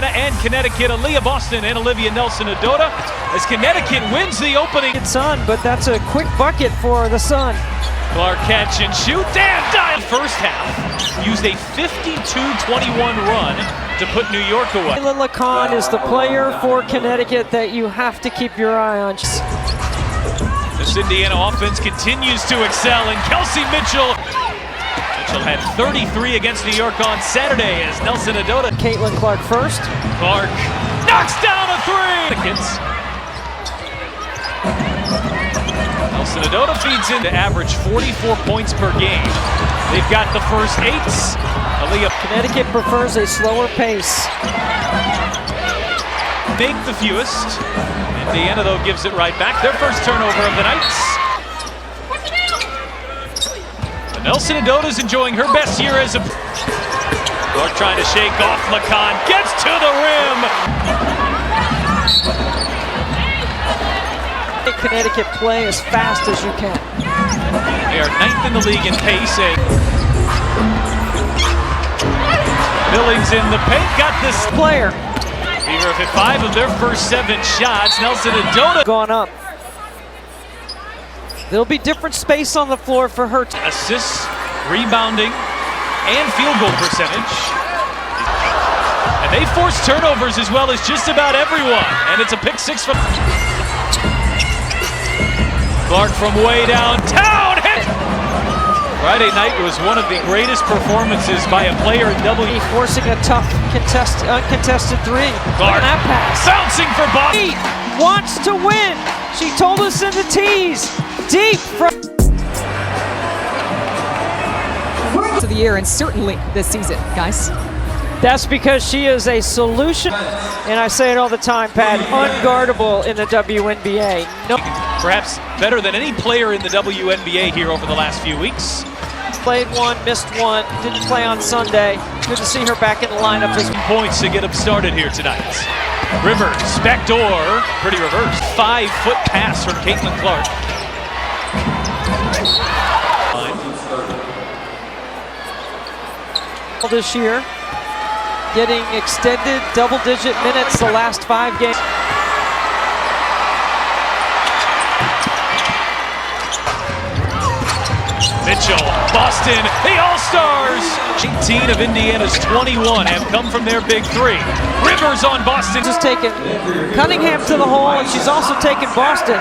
Indiana and Connecticut. Aaliyah Boston and Olivia Nelson-Ododa as Connecticut wins the opening. Sun, but that's a quick bucket for the Sun. Clark catch and shoot, and dive. First half used a 52-21 run to put New York away. Lynn Khan is the player for Connecticut that you have to keep your eye on. This Indiana offense continues to excel, and Kelsey Mitchell had 33 against New York on Saturday as Nelson-Ododa. Caitlin Clark first. Clark knocks down a three. Nelson-Ododa feeds in to average 44 points per game. They've got the first 8. Connecticut prefers a slower pace. Make the fewest. Indiana, though, gives it right back. Their first turnover of the night. Nelson-Ododa's enjoying her best year as a... Clark trying to shake off Lacan. Gets to the rim! Connecticut play as fast as you can. They are 9th in the league in pace. Billings in the paint, got this player. Beaver hit 5 of their first 7 shots. Nelson-Ododa gone up. There'll be different space on the floor for her. Assists, rebounding, and field goal percentage. And they force turnovers as well as just about everyone. And it's a pick 6 from Clark from way downtown. Hit! Friday night was one of the greatest performances by a player in W. Forcing a tough uncontested three. Clark that pass. Bouncing for Boston. He wants to win. She told us in the tease. Deep from to the year and certainly this season, guys. That's because she is a solution, and I say it all the time, Pat, unguardable in the WNBA. No. Perhaps better than any player in the WNBA here over the last few weeks. Played one, missed one, didn't play on Sunday. Good to see her back in the lineup. Points to get them started here tonight. Rivers, backdoor, pretty reversed. 5-foot pass from Caitlin Clark. This year, getting extended double-digit minutes the last 5 games. Mitchell, Boston, the All-Stars! 18 of Indiana's 21 have come from their big 3. Rivers on Boston. Just taking Cunningham to the hole, and she's also taken Boston.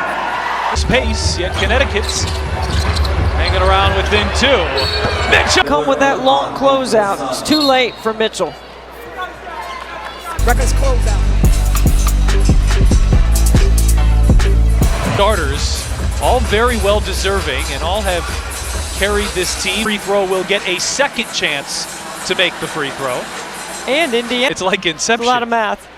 Pace, yet Connecticut's hanging around within 2. Mitchell! Come with that long closeout. It's too late for Mitchell. Records closeout. Starters, all very well deserving, and all have carried this team. Free throw will get a second chance to make the free throw. And Indiana. It's like Inception. A lot of math.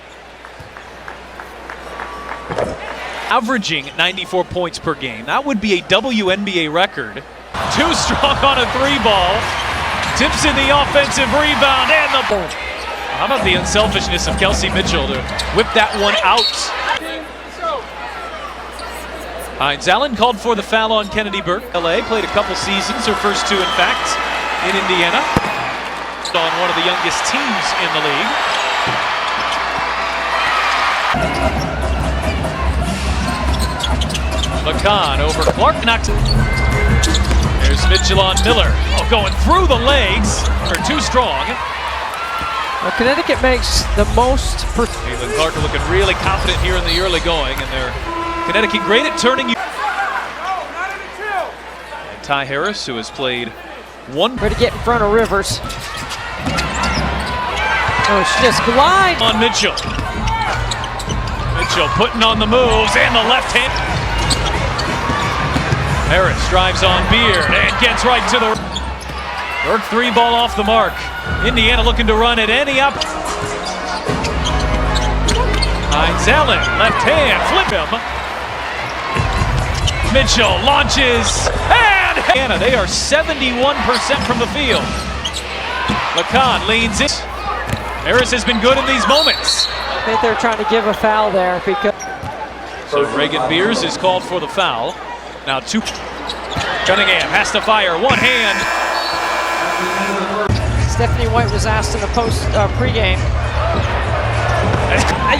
Averaging 94 points per game. That would be a WNBA record. Too strong on a 3-ball. Tips in the offensive rebound and the ball. How about the unselfishness of Kelsey Mitchell to whip that one out? Hines Allen called for the foul on Kennedy Burke. LA played a couple seasons, her first 2 in fact, in Indiana. On one of the youngest teams in the league. Lacan over Clark, knocked. There's Mitchell on Miller. Oh, going through the legs. Or too strong. Well, Connecticut makes the most. Caitlin Clark looking really confident here in the early going, and they're Connecticut great at turning you. And Ty Harris, who has played 1. Ready to get in front of Rivers. Oh, she just glides on Mitchell. Mitchell putting on the moves and the left hand. Harris drives on Beard and gets right to the Burke 3-ball off the mark. Indiana looking to run at any up. Hines Allen, left hand, flip him. Mitchell launches and Indiana, they are 71% from the field. Lacan leans in. Harris has been good in these moments. I think they're trying to give a foul there because. So Reagan Beers is called for the foul. Now 2. Cunningham has to fire. One hand. Stephanie White was asked in the pregame.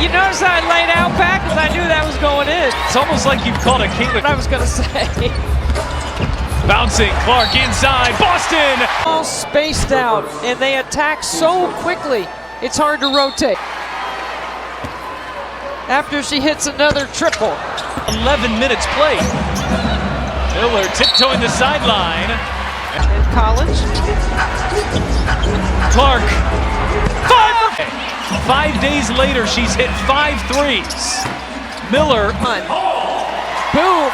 You notice how I laid out back because I knew that was going in. It's almost like you've caught a Caitlin. What I was going to say. Bouncing, Clark inside, Boston! All spaced out, and they attack so quickly, it's hard to rotate. After she hits another triple. 11 minutes played. Miller tiptoeing the sideline. In college. Clark, 5 days later, she's hit 5 threes. Miller. Boom.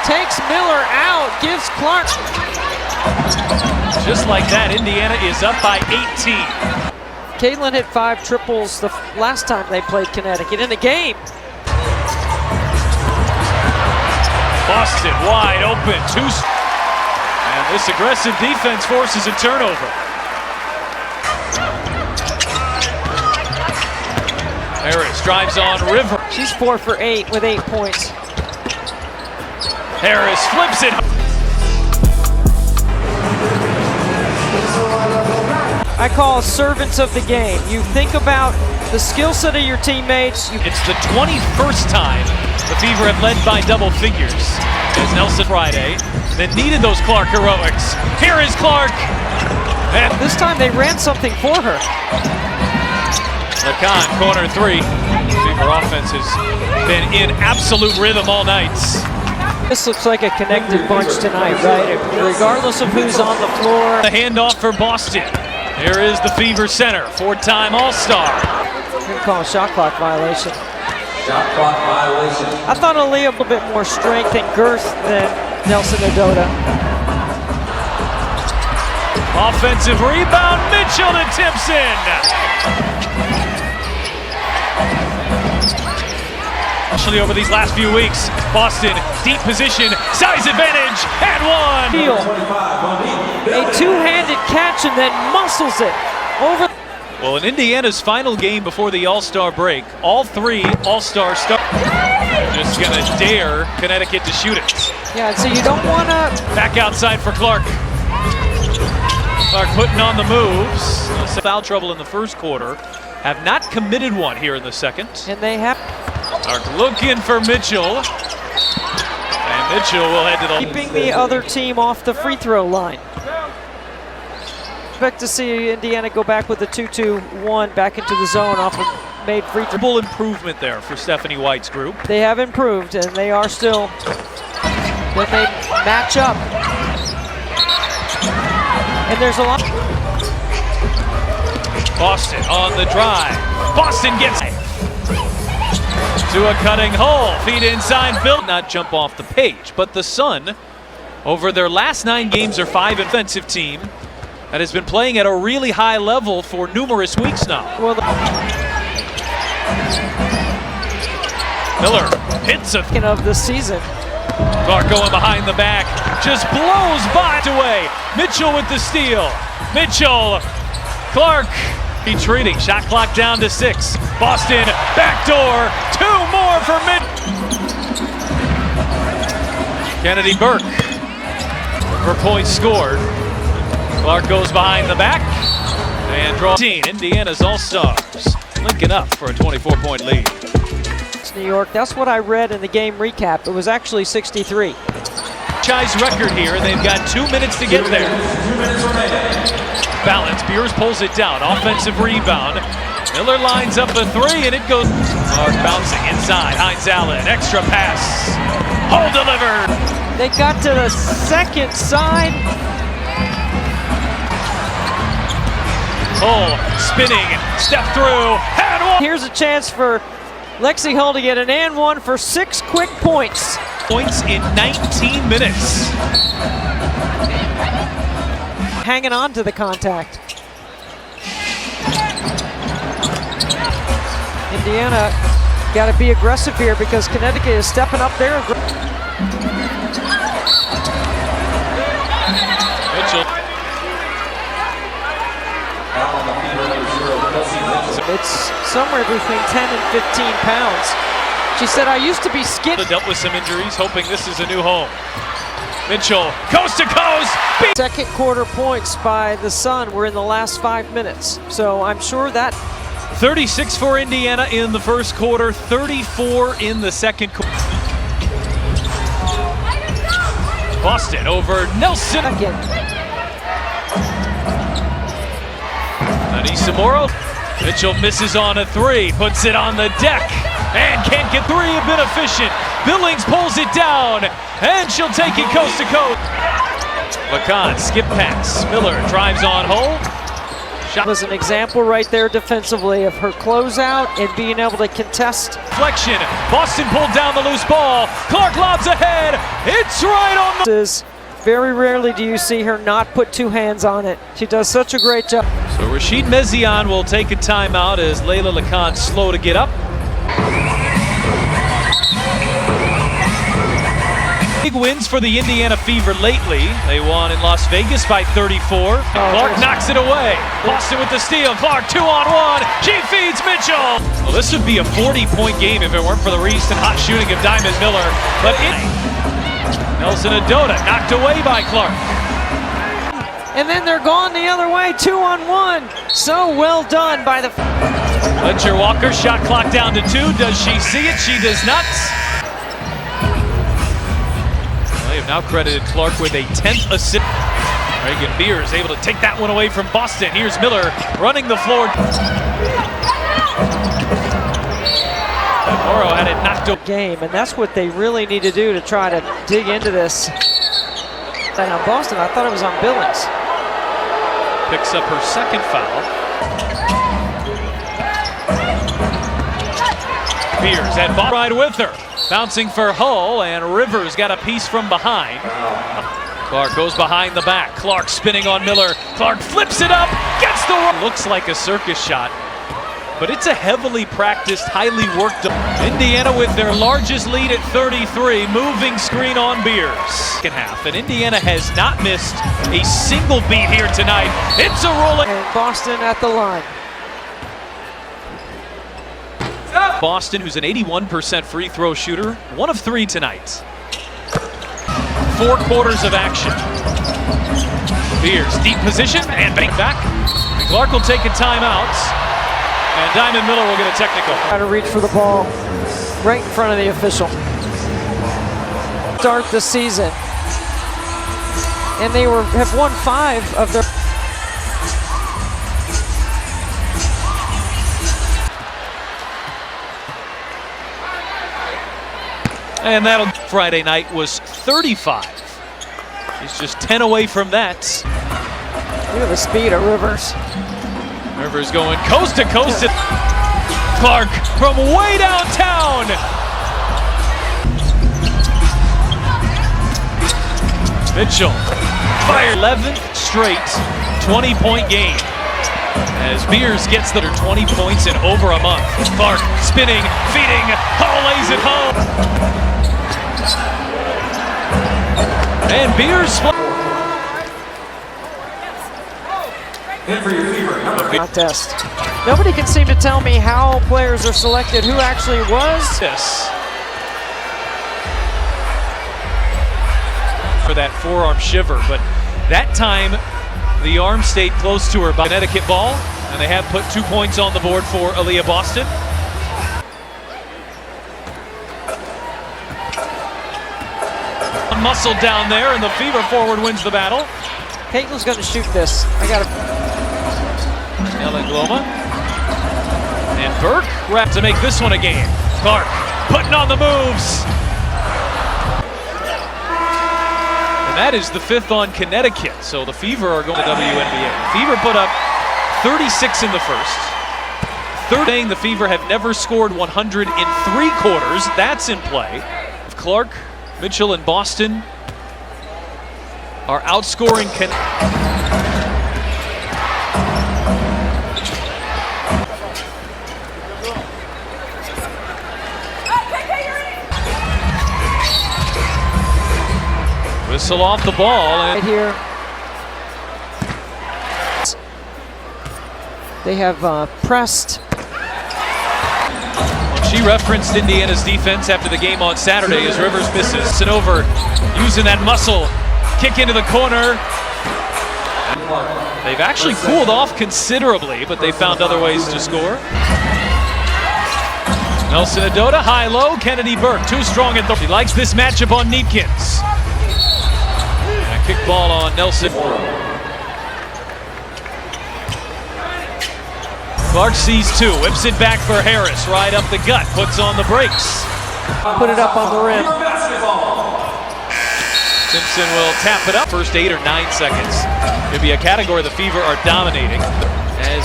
Takes Miller out, gives Clark. Just like that, Indiana is up by 18. Caitlin hit 5 triples the last time they played Connecticut in the game. Boston wide open, and this aggressive defense forces a turnover. Harris drives on River. She's 4 for 8 with 8 points. Harris flips it. I call servants of the game. You think about the skill set of your teammates. It's the 21st time the Fever have led by double figures. As Nelson Friday then needed those Clark heroics. Here is Clark. And this time they ran something for her. Lacan, corner 3. Fever offense has been in absolute rhythm all night. This looks like a connected bunch tonight, right? Regardless of who's on the floor. The handoff for Boston. Here is the Fever center, 4-time All-Star. Good call, shot clock violation. Shot clock violation. I thought Aaliyah a little bit more strength and girth than Nelson Adota. Offensive rebound, Mitchell to Timpson. Especially over these last few weeks, Boston, deep position, size advantage, and one. A two-handed catch and then muscles it over. Well, in Indiana's final game before the All-Star break, all 3 All-Star stars just gonna dare Connecticut to shoot it. Yeah, so you don't wanna. Back outside for Clark. Clark putting on the moves. Foul trouble in the first quarter. Have not committed one here in the second. And they have. Clark looking for Mitchell. And Mitchell will head to the... Keeping the other team off the free throw line. Expect to see Indiana go back with the 2-2-1 back into the zone off of made free throw. Full improvement there for Stephanie White's group. They have improved, and they are still, when they match up. And there's a lot. Boston on the drive. Boston gets to a cutting hole. Feet inside, Bill. Not jump off the page, but the Sun, over their last 9 games, are 5 offensive team that has been playing at a really high level for numerous weeks now. Well, Miller hits a of the season. Clark going behind the back, just blows by it away. Mitchell with the steal. Mitchell, Clark retreating. Shot clock down to 6. Boston backdoor. 2 more for Kennedy Burke for points scored. Clark goes behind the back and draws. Indiana's All-Stars linking up for a 24-point lead. New York, that's what I read in the game recap. It was actually 63. Franchise record here, and they've got 2 minutes to get there. Balance, Beers pulls it down. Offensive rebound. Miller lines up a 3, and it goes. Clark bouncing inside. Hines Allen, extra pass. Hole delivered. They got to the second side. Hole spinning, step through, and one. Here's a chance for Lexi Hull to get an and one for 6 quick points. Points in 19 minutes. Hanging on to the contact. Indiana got to be aggressive here because Connecticut is stepping up there. Mitchell. It's somewhere between 10 and 15 pounds. She said, I used to be skinny. Dealt with some injuries, hoping this is a new home. Mitchell, coast to coast. Second quarter points by the Sun were in the last 5 minutes. So I'm sure that 36 for Indiana in the first quarter, 34 in the second quarter. Boston over Nelson. Again. Anissa Morrow. Mitchell misses on a three, puts it on the deck, and can't get three, a bit efficient. Billings pulls it down, and she'll take it coast to coast. Lacan, skip pass. Miller drives on hole. Shot Was an example right there defensively of her closeout and being able to contest. deflection. Boston pulled down the loose ball. Clark lobs ahead. It's right on the... Very rarely do you see her not put two hands on it. She does such a great job. So Rashid Mezian will take a timeout as Layla Lacan slow to get up. Big wins for the Indiana Fever lately. They won in Las Vegas by 34. Clark knocks it away. Boston with the steal. Clark 2-on-1. She feeds Mitchell. Well, this would be a 40-point game if it weren't for the recent hot shooting of Diamond Miller. But Nelson Adota knocked away by Clark. And then they're gone the other way, 2-on-1. So well done by the... Fletcher Walker, shot clock down to 2. Does she see it? She does not. They have now credited Clark with a 10th assist. Reagan Beers able to take that one away from Boston. Here's Miller running the floor. Morrow had it knocked away. Game, and that's what they really need to do to try to dig into this. And on Boston, I thought it was on Billings. Picks up her second foul. Beers had ball right with her. Bouncing for Hull, and Rivers got a piece from behind. Clark goes behind the back. Clark spinning on Miller. Clark flips it up, gets the run. Looks like a circus shot, but it's a heavily practiced, highly worked. Indiana with their largest lead at 33, moving screen on Beers. Second half, and Indiana has not missed a single beat here tonight. It's a rolling. And Boston at the line. Boston, who's an 81% free throw shooter, 1 of 3 tonight. 4 quarters of action. Beers, deep position, and bank back. And Clark will take a timeout, and Diamond Miller will get a technical. Try to reach for the ball right in front of the official. Start the season. And they have won 5 of their... And that'll... Friday night was 35. He's just 10 away from that. Look at the speed of Rivers. Rivers going coast to coast. Clark from way downtown. Mitchell fire 11th straight 20-point game as Beers gets the 20 points in over a month. Clark spinning, feeding, Hall lays it home. And Beers contest. Nobody can seem to tell me how players are selected, who actually was. Yes. For that forearm shiver, but that time the arm stayed close to her by Connecticut ball, and they have put 2 points on the board for Aaliyah Boston. Muscle down there, and the Fever forward wins the battle. Caitlin's going to shoot this. I got to... Ellen Gloma. And Burke wrapped to make this one a game. Clark putting on the moves. And that is the 5th on Connecticut. So the Fever are going to WNBA. Fever put up 36 in the first. Third saying the Fever have never scored 100 in 3 quarters. That's in play. Clark, Mitchell, and Boston are outscoring Whistle off the ball. And right here. They have pressed. She referenced Indiana's defense after the game on Saturday as Rivers misses. And over using that muscle. Kick into the corner. They've actually cooled off considerably, but they found other ways to score. Nelson Adota, high-low, Kennedy Burke, too strong at the... He likes this matchup on Neatkins. A kick ball on Nelson. Clark sees two, whips it back for Harris, right up the gut, puts on the brakes. Put it up on the rim. Simpson will tap it up. First 8 or 9 seconds. Could be a category the Fever are dominating. As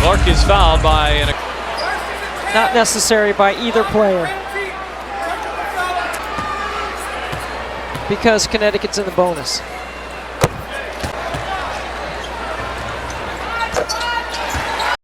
Clark is fouled by an... Not necessary by either player. Because Connecticut's in the bonus.